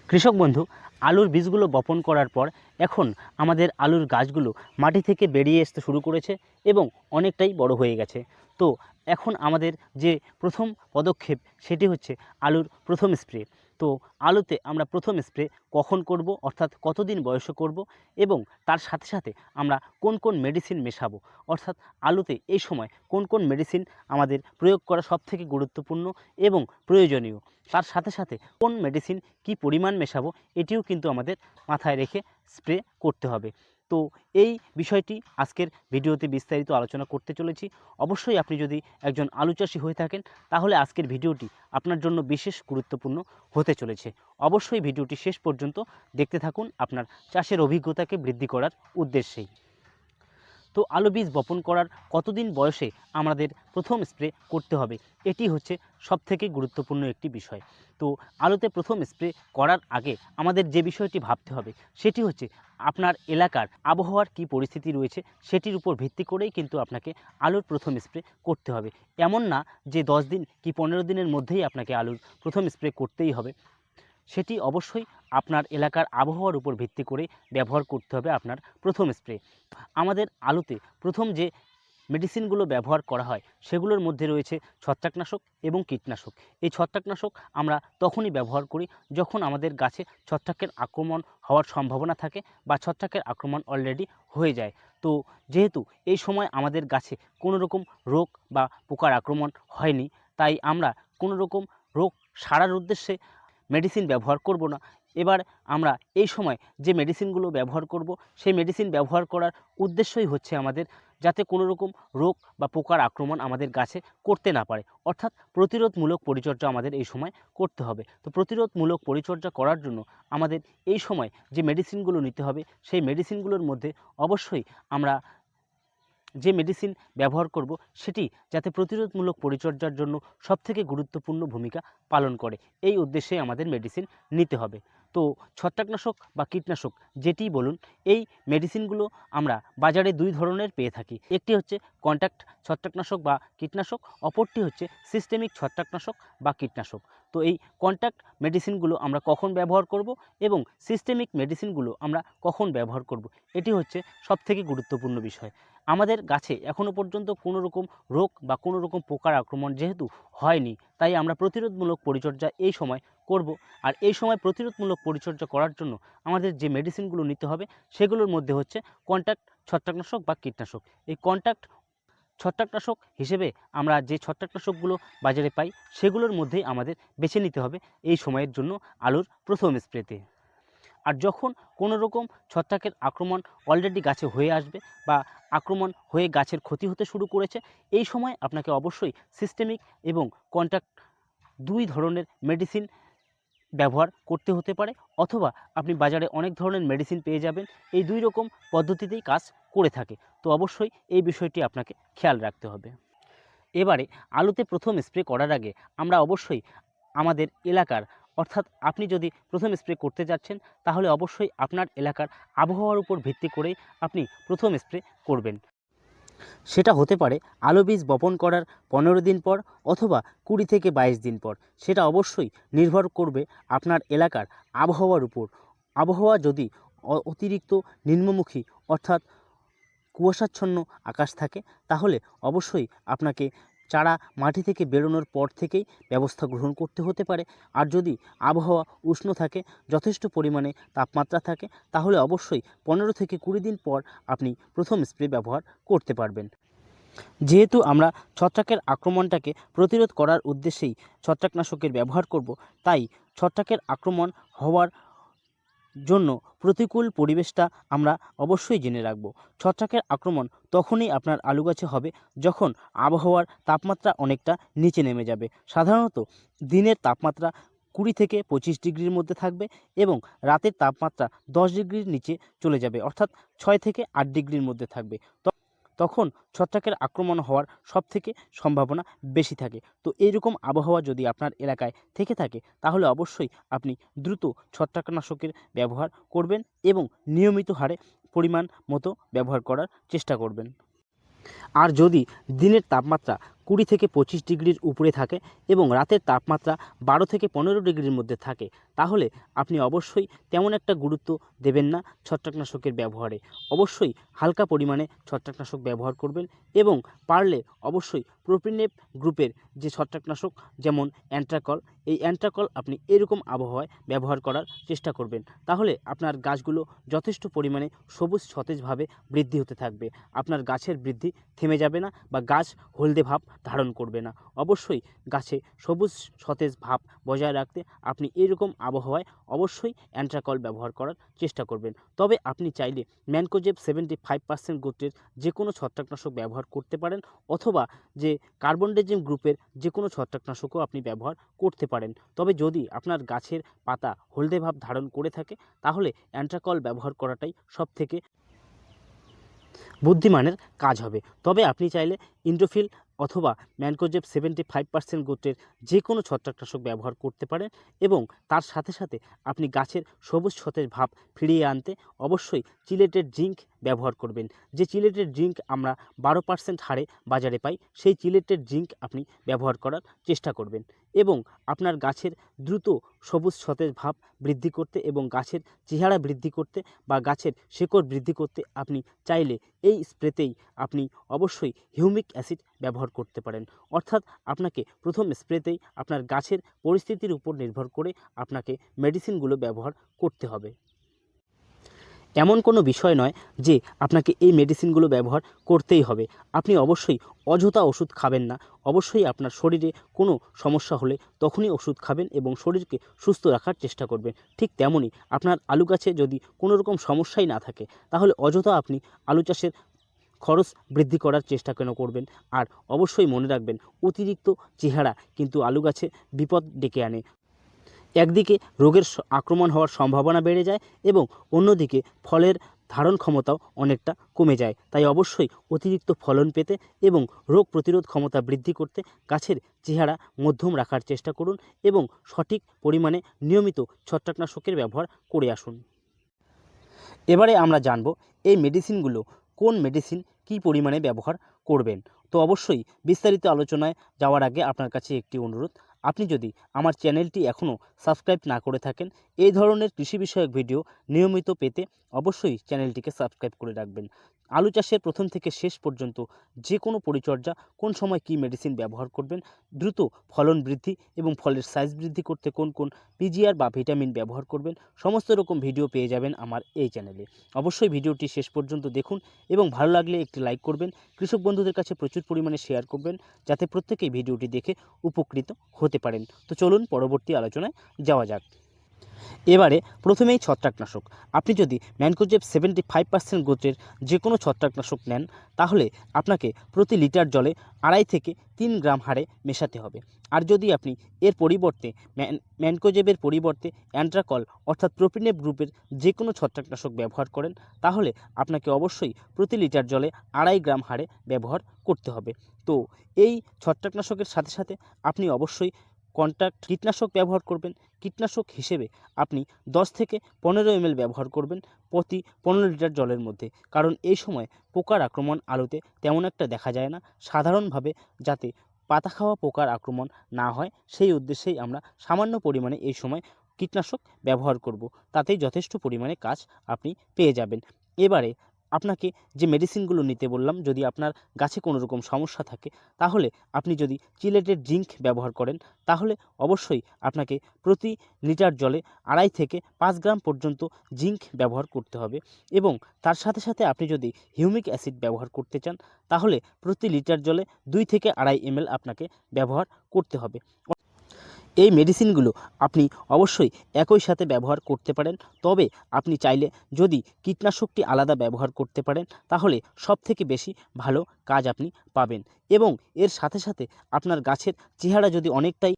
কৃষক বন্ধু, আলুর বীজগুলো বপন করার পর এখন আমাদের আলুর গাছগুলো মাটি থেকে বেরিয়ে আসতে শুরু করেছে এবং অনেকটাই বড় হয়ে গেছে। তো এখন আমাদের যে প্রথম পদক্ষেপ সেটি হচ্ছে আলুর প্রথম স্প্রে। তো আলুতে আমরা প্রথম স্প্রে কখন করব, অর্থাৎ কতদিন বয়সে করব এবং তার সাথে সাথে আমরা কোন কোন মেডিসিন মেশাবো, অর্থাৎ আলুতে এই সময় কোন কোন মেডিসিন আমাদের প্রয়োগ করা সবথেকে গুরুত্বপূর্ণ এবং প্রয়োজনীয়, তার সাথে সাথে কোন মেডিসিন কি পরিমাণ মেশাবো এটিও কিন্তু আমাদের মাথায় রেখে স্প্রে করতে হবে। তো এই বিষয়টি আজকের ভিডিওতে বিস্তারিত আলোচনা করতে চলেছি। অবশ্যই আপনি যদি একজন আলু চাষি হয়ে থাকেন তাহলে আজকের ভিডিওটি আপনার জন্য বিশেষ গুরুত্বপূর্ণ হতে চলেছে। অবশ্যই ভিডিওটি শেষ পর্যন্ত দেখতে থাকুন আপনার চাষের অভিজ্ঞতাকে বৃদ্ধি করার উদ্দেশ্যেই। তো আলু বীজ বপন করার কতদিন বয়সে আমাদের প্রথম স্প্রে করতে হবে, এটি হচ্ছে সবথেকে গুরুত্বপূর্ণ একটি বিষয়। তো আলুতে প্রথম স্প্রে করার আগে আমাদের যে বিষয়টি ভাবতে হবে সেটি হচ্ছে আপনার এলাকার আবহাওয়ার কী পরিস্থিতি রয়েছে সেটির উপর ভিত্তি করেই কিন্তু আপনাকে আলুর প্রথম স্প্রে করতে হবে। এমন না যে 10 দিন কি 15 দিনের মধ্যেই আপনাকে আলুর প্রথম স্প্রে করতেই হবে। সেটি অবশ্যই আপনার এলাকার আবহাওয়ার উপর ভিত্তি করে ব্যবহার করতে হবে আপনার প্রথম স্প্রে। আমাদের আলুতে প্রথম যে মেডিসিনগুলো ব্যবহার করা হয় সেগুলোর মধ্যে রয়েছে ছত্রাকনাশক এবং কীটনাশক। এই ছত্রাকনাশক আমরা তখনই ব্যবহার করি যখন আমাদের গাছে ছত্রাকের আক্রমণ হওয়ার সম্ভাবনা থাকে বা ছত্রাকের আক্রমণ অলরেডি হয়ে যায়। তো যেহেতু এই সময় আমাদের গাছে কোনো রকম রোগ বা পোকার আক্রমণ হয়নি, তাই আমরা কোনো রকম রোগ সারার উদ্দেশ্যে মেডিসিন ব্যবহার করব না। এবার আমরা এই সময় যে মেডিসিনগুলো ব্যবহার করব সেই মেডিসিন ব্যবহার করার উদ্দেশ্যই হচ্ছে আমাদের যাতে কোনো রকম রোগ বা পোকার আক্রমণ আমাদের গাছে করতে না পারে, অর্থাৎ প্রতিরোধমূলক পরিচর্যা আমাদের এই সময় করতে হবে। তো প্রতিরোধমূলক পরিচর্যা করার জন্য আমাদের এই সময় যে মেডিসিনগুলো নিতে হবে সেই মেডিসিনগুলোর মধ্যে অবশ্যই আমরা যে মেডিসিন ব্যবহার করব সেটি যাতে প্রতিরোধমূলক পরিচর্যার জন্য সবথেকে গুরুত্বপূর্ণ ভূমিকা পালন করে, এই উদ্দেশ্যে আমাদের মেডিসিন নিতে হবে। তো ছত্রাকনাশক বা কীটনাশক যেটিই বলুন, এই মেডিসিনগুলো আমরা বাজারে দুই ধরনের পেয়ে থাকি। একটি হচ্ছে কন্ট্যাক্ট ছত্রাকনাশক বা কীটনাশক, অপরটি হচ্ছে সিস্টেমিক ছত্রাকনাশক বা কীটনাশক। তো এই কন্ট্যাক্ট মেডিসিনগুলো আমরা কখন ব্যবহার করব এবং সিস্টেমিক মেডিসিনগুলো আমরা কখন ব্যবহার করব, এটি হচ্ছে সবথেকে গুরুত্বপূর্ণ বিষয়। আমাদের গাছে এখনও পর্যন্ত কোনো রকম রোগ বা কোনো রকম পোকার আক্রমণ যেহেতু হয়নি, তাই আমরা প্রতিরোধমূলক পরিচর্যা এই সময় করব। আর এই সময় প্রতিরোধমূলক পরিচর্যা করার জন্য আমাদের যে মেডিসিনগুলো নিতে হবে সেগুলোর মধ্যে হচ্ছে কন্ট্যাক্ট ছত্রাকনাশক বা কীটনাশক। এই কন্ট্যাক্ট ছত্রাকনাশক হিসেবে আমরা যে ছত্রাকনাশকগুলো বাজারে পাই সেগুলোর মধ্যেই আমাদের বেছে নিতে হবে এই সময়ের জন্য আলুর প্রথম স্প্রেতে। আর যখন কোনো রকম ছত্রাকের আক্রমণ অলরেডি গাছে হয়ে আসবে বা আক্রমণ হয়ে গাছের ক্ষতি হতে শুরু করেছে, এই সময় আপনাকে অবশ্যই সিস্টেমিক এবং কন্ট্যাক্ট দুই ধরনের মেডিসিন ব্যবহার করতে হতে পারে, অথবা আপনি বাজারে অনেক ধরনের মেডিসিন পেয়ে যাবেন, এই দুই রকম পদ্ধতিতেই কাজ করে থাকে। তো অবশ্যই এই বিষয়টি আপনাকে খেয়াল রাখতে হবে। এবারে আলুতে প্রথম স্প্রে করার আগে আমরা অবশ্যই আমাদের এলাকার, অর্থাৎ আপনি যদি প্রথম স্প্রে করতে যাচ্ছেন তাহলে অবশ্যই আপনার এলাকার আবহাওয়ার উপর ভিত্তি করেই আপনি প্রথম স্প্রে করবেন। সেটা হতে পারে আলু বীজ বপন করার 15 দিন পর অথবা 20 থেকে 22 দিন পর। সেটা অবশ্যই নির্ভর করবে আপনার এলাকার আবহাওয়ার উপর। আবহাওয়া যদি অতিরিক্ত নিম্নমুখী, অর্থাৎ কুয়াশাচ্ছন্ন আকাশ থাকে, তাহলে অবশ্যই আপনাকে চারা মাটি থেকে বেরোনোর পর থেকেই ব্যবস্থা গ্রহণ করতে হতে পারে। আর যদি আবহাওয়া উষ্ণ থাকে, যথেষ্ট পরিমাণে তাপমাত্রা থাকে, তাহলে অবশ্যই 15 থেকে 20 দিন পর আপনি প্রথম স্প্রে ব্যবহার করতে পারবেন। যেহেতু আমরা ছত্রাকের আক্রমণটাকে প্রতিরোধ করার উদ্দেশ্যেই ছত্রাকনাশকের ব্যবহার করব, তাই ছত্রাকের আক্রমণ হওয়ার জন্য প্রতিকূল পরিবেশটা আমরা অবশ্যই জেনে রাখব। ছত্রাকের আক্রমণ তখনই আপনার আলু গাছে হবে যখন আবহাওয়ার তাপমাত্রা অনেকটা নিচে নেমে যাবে। সাধারণত দিনের তাপমাত্রা 20 থেকে 25 ডিগ্রির মধ্যে থাকবে এবং রাতের তাপমাত্রা 10 ডিগ্রির নিচে চলে যাবে, অর্থাৎ 6 থেকে 8 ডিগ্রির মধ্যে থাকবে। তখন ছত্রাকের আক্রমণ হওয়ার সবথেকে সম্ভাবনা বেশি থাকে। তো এইরকম আবহাওয়া যদি আপনার এলাকায় থেকে থাকে তাহলে অবশ্যই আপনি দ্রুত ছত্রাকনাশকের ব্যবহার করবেন এবং নিয়মিত হারে পরিমাণ মতো ব্যবহার করার চেষ্টা করবেন। আর যদি দিনের তাপমাত্রা 20 থেকে 25 ডিগ্রির উপরে থাকে এবং রাতের তাপমাত্রা 12 থেকে 15 ডিগ্রির মধ্যে থাকে, তাহলে আপনি অবশ্যই তেমন একটা গুরুত্ব দেবেন না ছত্রাকনাশকের ব্যবহারে। অবশ্যই হালকা পরিমাণে ছত্রাকনাশক ব্যবহার করবেন এবং পারলে অবশ্যই প্রোপিনেপ গ্রুপের যে ছত্রাকনাশক যেমন অ্যান্ট্রাকল, এই অ্যান্ট্রাকল আপনি এরকম আবহাওয়ায় ব্যবহার করার চেষ্টা করবেন। তাহলে আপনার গাছগুলো যথেষ্ট পরিমাণে সবুজ সতেজভাবে বৃদ্ধি হতে থাকবে। আপনার গাছের বৃদ্ধি থেমে যাবে না বা গাছ হলদে ভাব ধারণ করবে না। অবশ্যই গাছে সবুজ সতেজ ভাব বজায় রাখতে আপনি এরকম আবহাওয়ায় অবশ্যই অ্যান্ট্রাকল ব্যবহার করার চেষ্টা করবেন। তবে আপনি চাইলে ম্যানকোজেব 75% গোত্রের যে কোনো ছত্রাকনাশক ব্যবহার করতে পারেন, অথবা যে কার্বনডাজিম গ্রুপের যে কোনো ছত্রাকনাশকও আপনি ব্যবহার করতে পারেন। তবে যদি আপনার গাছের পাতা হলদে ভাব ধারণ করে থাকে, তাহলে অ্যান্ট্রাকল ব্যবহার করাটাই সবথেকে বুদ্ধিমানের কাজ হবে। তবে আপনি চাইলে ইন্ডোফিল অথবা ম্যানকোজেব 75% গোত্রের যে কোনো ছত্রাকনাশক ব্যবহার করতে পারেন এবং তার সাথে সাথে আপনি গাছের সবুজ সতেজ ভাব ফিরিয়ে আনতে অবশ্যই চিলেটেড জিঙ্ক ব্যবহার করবেন। যে চিলেটেড জিঙ্ক আমরা 12% হারে বাজারে পাই, সেই চিলেটেড জিঙ্ক আপনি ব্যবহার করার চেষ্টা করবেন এবং আপনার গাছের দ্রুত সবুজ সতেজ ভাব বৃদ্ধি করতে এবং গাছের চেহারা বৃদ্ধি করতে বা গাছের শেকড় বৃদ্ধি করতে আপনি চাইলে এই স্প্রেতেই আপনি অবশ্যই হিউমিক অ্যাসিড ব্যবহার করতে পারেন। অর্থাৎ আপনাকে প্রথম স্প্রেতেই আপনার গাছের পরিস্থিতির উপর নির্ভর করে আপনাকে মেডিসিনগুলো ব্যবহার করতে হবে। এমন কোনো বিষয় নয় যে আপনাকে এই মেডিসিনগুলো ব্যবহার করতেই হবে। আপনি অবশ্যই অযথা ওষুধ খাবেন না। অবশ্যই আপনার শরীরে কোনো সমস্যা হলে তখনই ওষুধ খাবেন এবং শরীরকে সুস্থ রাখার চেষ্টা করবেন। ঠিক তেমনই আপনার আলু গাছে যদি কোনো রকম সমস্যাই না থাকে, তাহলে অযথা আপনি আলু চাষের খরচ বৃদ্ধি করার চেষ্টা কেন করবেন? আর অবশ্যই মনে রাখবেন, অতিরিক্ত চেহারা কিন্তু আলু গাছে বিপদ ডেকে আনে। একদিকে রোগের আক্রমণ হওয়ার সম্ভাবনা বেড়ে যায় এবং অন্যদিকে ফলের ধারণ ক্ষমতাও অনেকটা কমে যায়। তাই অবশ্যই অতিরিক্ত ফলন পেতে এবং রোগ প্রতিরোধ ক্ষমতা বৃদ্ধি করতে গাছের চেহারা মধ্যম রাখার চেষ্টা করুন এবং সঠিক পরিমাণে নিয়মিত ছত্রাকনাশকের ব্যবহার করে আসুন। এবারে আমরা জানব এই মেডিসিনগুলো কোন মেডিসিন কী পরিমাণে ব্যবহার করবেন। তো অবশ্যই বিস্তারিত আলোচনায় যাওয়ার আগে আপনার কাছে একটি অনুরোধ, আপনি যদি আমার চ্যানেলটি এখনও সাবস্ক্রাইব না করে থাকেন, এই ধরনের কৃষি বিষয়ক ভিডিও নিয়মিত পেতে অবশ্যই চ্যানেলটিকে সাবস্ক্রাইব করে রাখবেন। আলু চাষের প্রথম থেকে শেষ পর্যন্ত যে কোনো পরিচর্যা, কোন সময় কী মেডিসিন ব্যবহার করবেন, দ্রুত ফলন বৃদ্ধি এবং ফলের সাইজ বৃদ্ধি করতে কোন কোন পিজিআর বা ভিটামিন ব্যবহার করবেন, সমস্ত রকম ভিডিও পেয়ে যাবেন আমার এই চ্যানেলে। অবশ্যই ভিডিওটি শেষ পর্যন্ত দেখুন এবং ভালো লাগলে একটি লাইক করবেন, কৃষক বন্ধুদের কাছে প্রচুর পরিমাণে শেয়ার করবেন, যাতে প্রত্যেকেই ভিডিওটি দেখে উপকৃত হতে পারেন। তো চলুন পরবর্তী আলোচনায় যাওয়া যাক। এবারে প্রথমেই ছত্রাকনাশক। আপনি যদি ম্যানকোজেব 75% গোত্রের যে কোনো ছত্রাকনাশক নেন, তাহলে আপনাকে প্রতি লিটার জলে 2.5 থেকে 3 গ্রাম হারে মেশাতে হবে। আর যদি আপনি এর পরিবর্তে ম্যানকোজেবের পরিবর্তে অ্যান্ট্রাকল অর্থাৎ প্রোপিনেপ গ্রুপের যে কোনো ছত্রাকনাশক ব্যবহার করেন, তাহলে আপনাকে অবশ্যই প্রতি লিটার জলে 2.5 গ্রাম হারে ব্যবহার করতে হবে। তো এই ছত্রাকনাশকের সাথে সাথে আপনি অবশ্যই কন্ট্যাক্ট কীটনাশক ব্যবহার করবেন। কীটনাশক হিসেবে আপনি 10 থেকে 15 ml ব্যবহার করবেন প্রতি 15 লিটার জলের মধ্যে, কারণ এই সময় পোকার আক্রমণ আলুতে তেমন একটা দেখা যায় না। সাধারণভাবে যাতে পাতা খাওয়া পোকার আক্রমণ না হয়, সেই উদ্দেশ্যেই আমরা সামান্য পরিমাণে এই সময় কীটনাশক ব্যবহার করব। তাতেই যথেষ্ট পরিমাণে কাজ আপনি পেয়ে যাবেন। এবারে আপনাকে যে মেডিসিনগুলো নিতে বললাম, যদি আপনার গাছে কোনো রকম সমস্যা থাকে, তাহলে আপনি যদি চিলেটেড জিঙ্ক ব্যবহার করেন, তাহলে অবশ্যই আপনাকে প্রতি লিটার জলে 2.5 থেকে 5 গ্রাম পর্যন্ত জিঙ্ক ব্যবহার করতে হবে এবং তার সাথে সাথে আপনি যদি হিউমিক অ্যাসিড ব্যবহার করতে চান, তাহলে প্রতি লিটার জলে 2 থেকে 2.5 ml আপনাকে ব্যবহার করতে হবে। এই মেডিসিনগুলো আপনি অবশ্যই একই সাথে ব্যবহার করতে পারেন, তবে আপনি চাইলে যদি কীটনাশকটি আলাদা ব্যবহার করতে পারেন, তাহলে সবথেকে বেশি ভালো কাজ আপনি পাবেন এবং এর সাথে সাথে আপনার গাছের চেহারা যদি অনেকটাই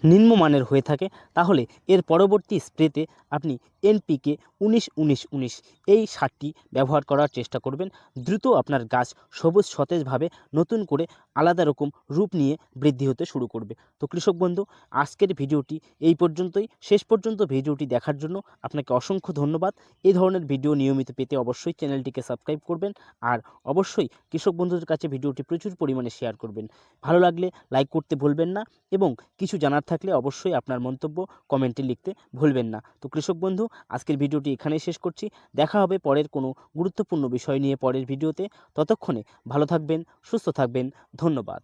নিম্নমানের হয়ে থাকে, তাহলে এর পরবর্তী স্প্রেতে আপনি এনপিকে 19-19-19 এই সারটি ব্যবহার করার চেষ্টা করবেন। দ্রুত আপনার গাছ সবুজ সতেজভাবে নতুন করে আলাদা রকম রূপ নিয়ে বৃদ্ধি হতে শুরু করবে। তো কৃষক বন্ধু, আজকের ভিডিওটি এই পর্যন্তই। শেষ পর্যন্ত ভিডিওটি দেখার জন্য আপনাকে অসংখ্য ধন্যবাদ। এই ধরনের ভিডিও নিয়মিত পেতে অবশ্যই চ্যানেলটিকে সাবস্ক্রাইব করবেন, আর অবশ্যই কৃষক বন্ধুদের কাছে ভিডিওটি প্রচুর পরিমাণে শেয়ার করবেন। ভালো লাগলে লাইক করতে ভুলবেন না, এবং কিছু জানার থাকলে অবশ্যই আপনার মন্তব্য কমেন্টে লিখতে ভুলবেন না। তো কৃষক বন্ধু, আজকের ভিডিওটি এখানেই শেষ করছি। দেখা হবে পরের কোনো গুরুত্বপূর্ণ বিষয় নিয়ে পরের ভিডিওতে। ততক্ষণে ভালো থাকবেন, সুস্থ থাকবেন। ধন্যবাদ।